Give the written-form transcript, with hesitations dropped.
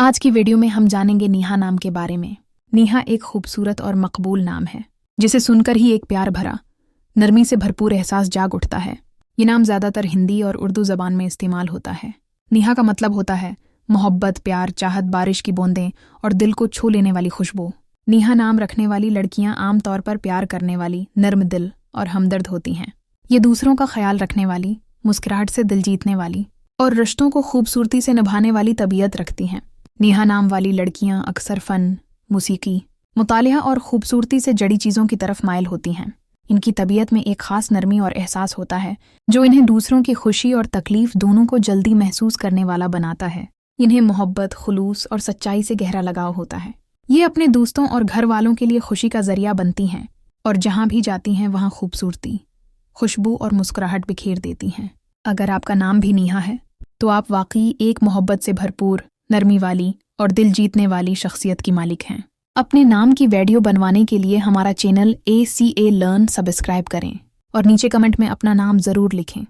आज की वीडियो में हम जानेंगे नेहा नाम के बारे में। नेहा एक खूबसूरत और मकबूल नाम है जिसे सुनकर ही एक प्यार भरा, नरमी से भरपूर एहसास जाग उठता है। ये नाम ज़्यादातर हिंदी और उर्दू ज़बान में इस्तेमाल होता है। नेहा का मतलब होता है मोहब्बत, प्यार, चाहत, बारिश की बूंदें और दिल को छू लेने वाली खुशबू। नेहा नाम रखने वाली लड़कियां आमतौर पर प्यार करने वाली, नर्म दिल और हमदर्द होती हैं। ये दूसरों का ख्याल रखने वाली, मुस्कुराहट से दिल जीतने वाली और रिश्तों को खूबसूरती से निभाने वाली तबीयत रखती हैं। नेहा नाम वाली लड़कियां अक्सर फ़न, मौसीकी, मुतालिया और खूबसूरती से जड़ी चीज़ों की तरफ माइल होती हैं। इनकी तबीयत में एक ख़ास नरमी और एहसास होता है जो इन्हें दूसरों की खुशी और तकलीफ़ दोनों को जल्दी महसूस करने वाला बनाता है। इन्हें मोहब्बत, खुलूस और सच्चाई से गहरा लगाव होता है। ये अपने दोस्तों और घर वालों के लिए खुशी का ज़रिया बनती हैं और जहाँ भी जाती हैं वहाँ खूबसूरती, खुशबू और मुस्कुराहट बिखेर देती हैं। अगर आपका नाम भी नेहा है तो आप वाकई एक मोहब्बत से भरपूर, नरमी वाली और दिल जीतने वाली शख्सियत की मालिक हैं। अपने नाम की वीडियो बनवाने के लिए हमारा चैनल ACA लर्न सब्सक्राइब करें और नीचे कमेंट में अपना नाम ज़रूर लिखें।